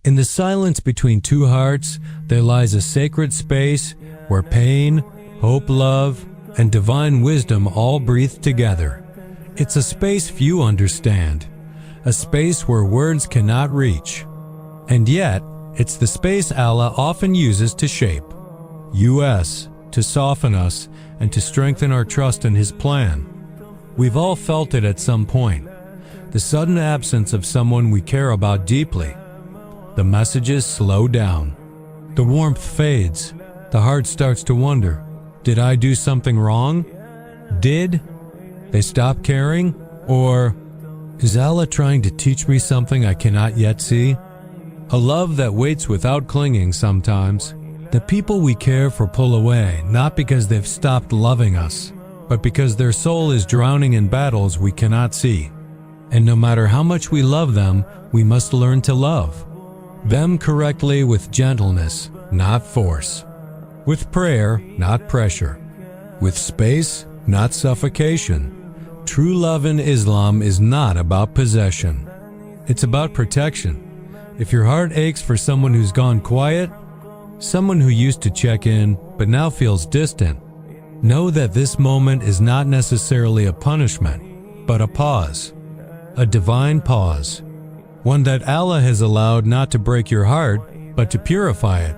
In the silence between two hearts, there lies a sacred space where pain, hope, love, and divine wisdom all breathe together. It's a space few understand, a space where words cannot reach. And yet, it's the space Allah often uses to shape us, to soften us, and to strengthen our trust in His plan. We've all felt it at some point, the sudden absence of someone we care about deeply. The messages slow down. The warmth fades. The heart starts to wonder, did I do something wrong? Did they stop caring? Or is Allah trying to teach me something I cannot yet see? A love that waits without clinging sometimes. The people we care for pull away, not because they've stopped loving us, but because their soul is drowning in battles we cannot see. And no matter how much we love them, we must learn to love them correctly, with gentleness, not force. With prayer, not pressure. With space, not suffocation. True love in Islam is not about possession. It's about protection. If your heart aches for someone who's gone quiet, someone who used to check in but now feels distant, know that this moment is not necessarily a punishment, but a pause. A divine pause. One that Allah has allowed not to break your heart, but to purify it.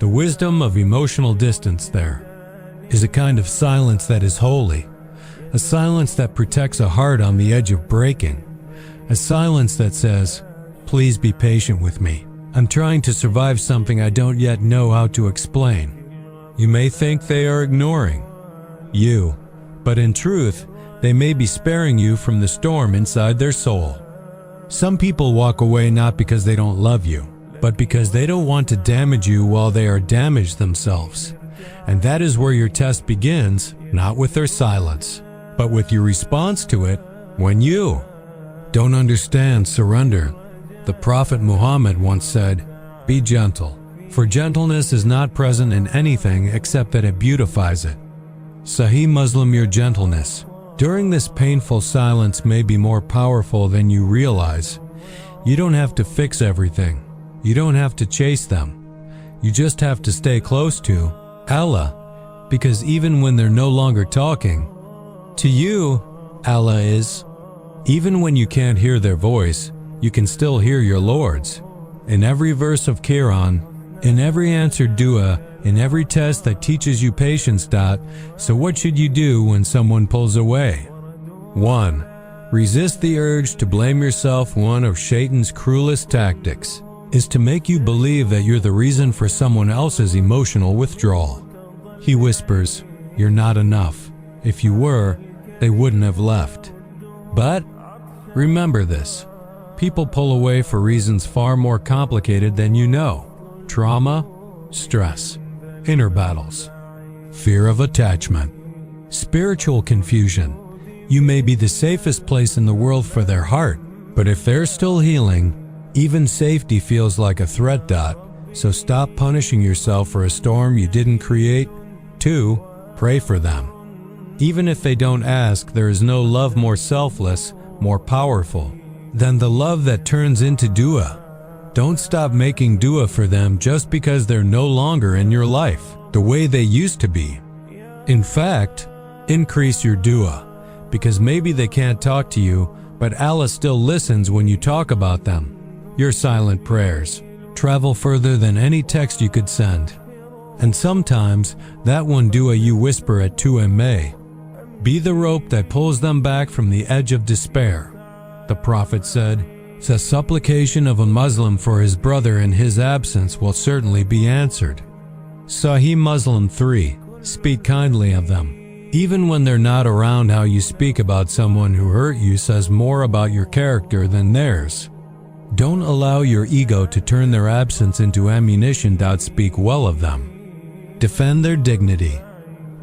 The wisdom of emotional distance there is a kind of silence that is holy, a silence that protects a heart on the edge of breaking, a silence that says, please be patient with me. I'm trying to survive something I don't yet know how to explain. You may think they are ignoring you, but in truth, they may be sparing you from the storm inside their soul. Some people walk away not because they don't love you, but because they don't want to damage you while they are damaged themselves. And that is where your test begins, not with their silence, but with your response to it when you don't understand. Surrender. The Prophet Muhammad once said, be gentle, for gentleness is not present in anything except that it beautifies it. Sahih Muslim. Your gentleness during this painful silence may be more powerful than you realize. You don't have to fix everything. You don't have to chase them. You just have to stay close to Allah, because even when they're no longer talking to you, Allah is. Even when you can't hear their voice, you can still hear your Lord's. In every verse of Quran, in every answered dua, in every test that teaches you patience. So what should you do when someone pulls away? 1. Resist the urge to blame yourself. One of Shaitan's cruelest tactics is to make you believe that you're the reason for someone else's emotional withdrawal. He whispers, you're not enough. If you were, they wouldn't have left. But remember this. People pull away for reasons far more complicated than you know. Trauma, stress, inner battles, fear of attachment, spiritual confusion. You may be the safest place in the world for their heart, but if they're still healing, even safety feels like a threat. So stop punishing yourself for a storm you didn't create. 2. Pray for them. Even if they don't ask, there is no love more selfless, more powerful than the love that turns into dua. Don't stop making dua for them just because they're no longer in your life the way they used to be. In fact, increase your dua, because maybe they can't talk to you, but Allah still listens when you talk about them. Your silent prayers travel further than any text you could send. And sometimes, that one dua you whisper at 2 may be the rope that pulls them back from the edge of despair. The Prophet said, the supplication of a Muslim for his brother in his absence will certainly be answered. Sahih Muslim. 3. Speak kindly of them. Even when they're not around, how you speak about someone who hurt you says more about your character than theirs. Don't allow your ego to turn their absence into ammunition. Speak well of them. Defend their dignity.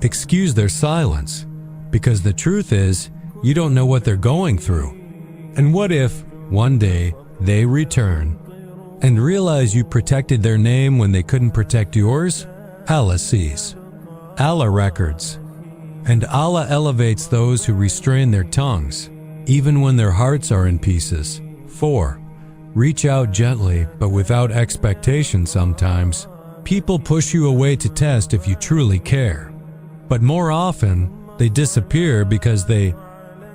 Excuse their silence, because the truth is, you don't know what they're going through. And what if, one day, they return and realize you protected their name when they couldn't protect yours? Allah sees. Allah records. And Allah elevates those who restrain their tongues, even when their hearts are in pieces. 4. Reach out gently, but without expectation sometimes. People push you away to test if you truly care. But more often, they disappear because they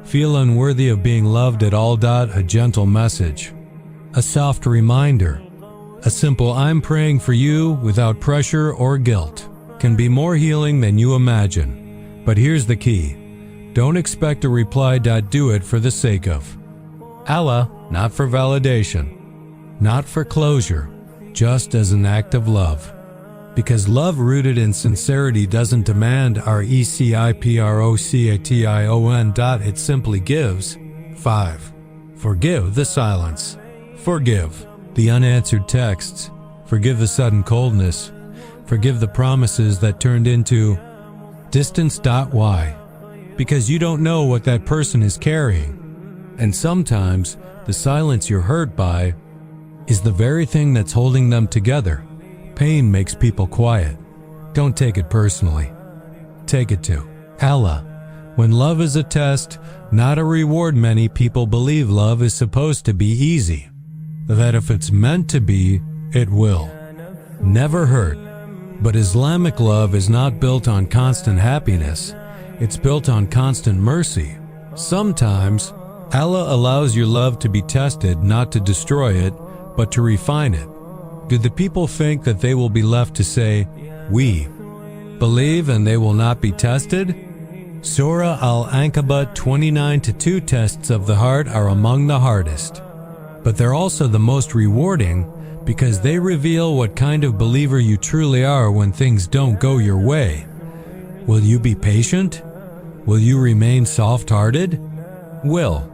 feel unworthy of being loved at all. A gentle message, a soft reminder, a simple "I'm praying for you" without pressure or guilt can be more healing than you imagine. But here's the key. Don't expect a reply. Do it for the sake of Allah, not for validation, not for closure, just as an act of love. Because love rooted in sincerity doesn't demand reciprocation. It simply gives. 5. Forgive the silence. Forgive the unanswered texts. Forgive the sudden coldness. Forgive the promises that turned into distance. Why? Because you don't know what that person is carrying. And sometimes the silence you're hurt by is the very thing that's holding them together. Pain makes people quiet. Don't take it personally. Take it to Allah. When love is a test, not a reward. Many people believe love is supposed to be easy, that if it's meant to be, it will never hurt. But Islamic love is not built on constant happiness. It's built on constant mercy. Sometimes, Allah allows your love to be tested, not to destroy it, but to refine it. Do the people think that they will be left to say, "We believe and they will not be tested"? Surah Al-Ankabut 29-2. Tests of the heart are among the hardest, but they're also the most rewarding because they reveal what kind of believer you truly are when things don't go your way. Will you be patient? Will you remain soft-hearted? Will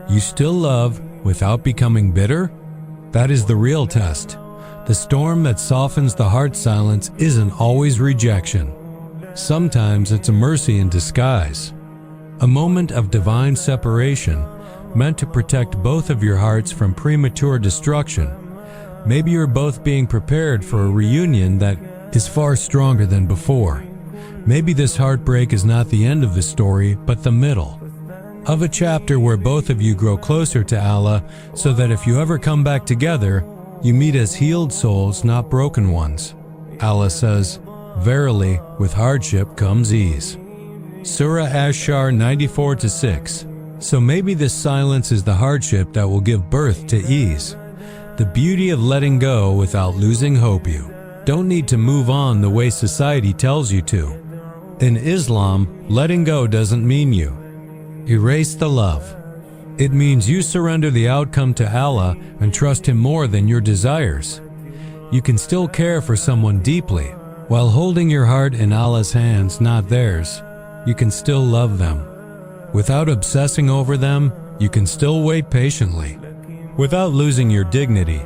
you still love without becoming bitter? That is the real test. The storm that softens the heart silence isn't always rejection. Sometimes it's a mercy in disguise. A moment of divine separation meant to protect both of your hearts from premature destruction. Maybe you're both being prepared for a reunion that is far stronger than before. Maybe this heartbreak is not the end of the story, but the middle of a chapter where both of you grow closer to Allah, so that if you ever come back together, you meet as healed souls, not broken ones. Allah says, "Verily, with hardship comes ease." Surah Ash-Shar 94-6. So maybe this silence is the hardship that will give birth to ease. The beauty of letting go without losing hope. You don't need to move on the way society tells you to. In Islam, letting go doesn't mean you erase the love. It means you surrender the outcome to Allah and trust Him more than your desires. You can still care for someone deeply while holding your heart in Allah's hands, not theirs. You can still love them. Without obsessing over them, you can still wait patiently, without losing your dignity.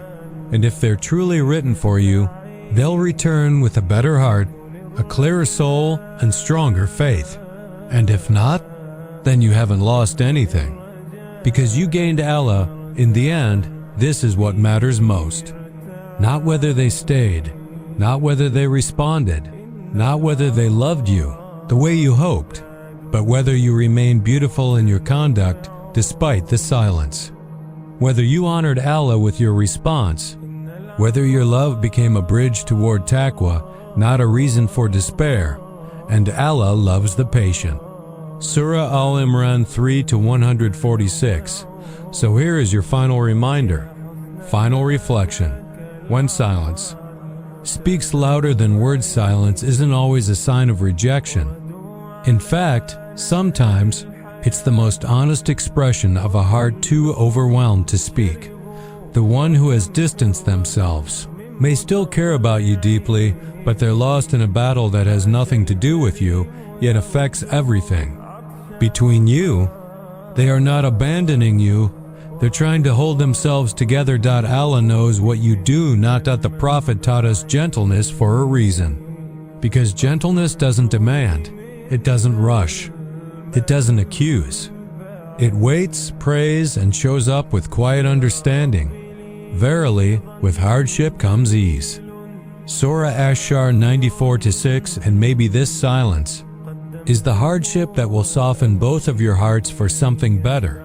And if they're truly written for you, they'll return with a better heart, a clearer soul, and stronger faith. And if not, then you haven't lost anything, because you gained Allah. In the end, this is what matters most. Not whether they stayed, not whether they responded, not whether they loved you the way you hoped, but whether you remained beautiful in your conduct despite the silence. Whether you honored Allah with your response, whether your love became a bridge toward taqwa, not a reason for despair, and Allah loves the patient. Surah Al-Imran 3-146. So here is your final reminder, final reflection. When silence speaks louder than words, silence isn't always a sign of rejection. In fact, sometimes it's the most honest expression of a heart too overwhelmed to speak. The one who has distanced themselves may still care about you deeply, but they're lost in a battle that has nothing to do with you, yet affects everything between you. They are not abandoning you. They're trying to hold themselves together. Allah knows what you do, not that the Prophet taught us gentleness for a reason. Because gentleness doesn't demand, it doesn't rush, it doesn't accuse. It waits, prays, and shows up with quiet understanding. Verily, with hardship comes ease. Surah Ash-Shar 94-6. And maybe this silence is the hardship that will soften both of your hearts for something better.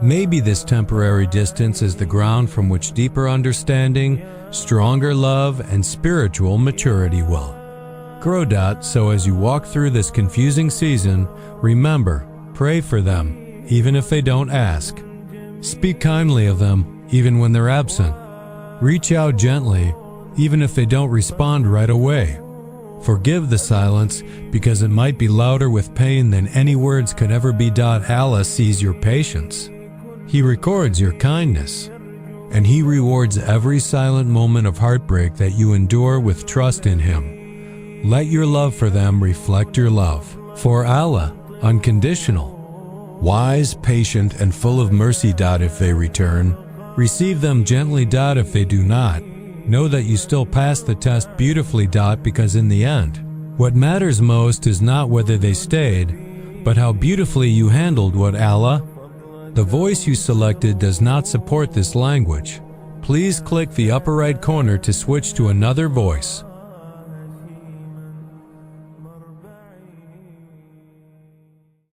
Maybe this temporary distance is the ground from which deeper understanding, stronger love, and spiritual maturity will grow. So as you walk through this confusing season, remember, pray for them, even if they don't ask. Speak kindly of them, even when they're absent. Reach out gently, even if they don't respond right away. Forgive the silence, because it might be louder with pain than any words could ever be. Allah sees your patience. He records your kindness, and He rewards every silent moment of heartbreak that you endure with trust in Him. Let your love for them reflect your love for Allah, unconditional, wise, patient, and full of mercy. If they return, receive them gently. If they do not, know that you still passed the test beautifully. Because in the end, what matters most is not whether they stayed, but how beautifully you handled what Allah. The voice you selected does not support this language. Please click the upper right corner to switch to another voice.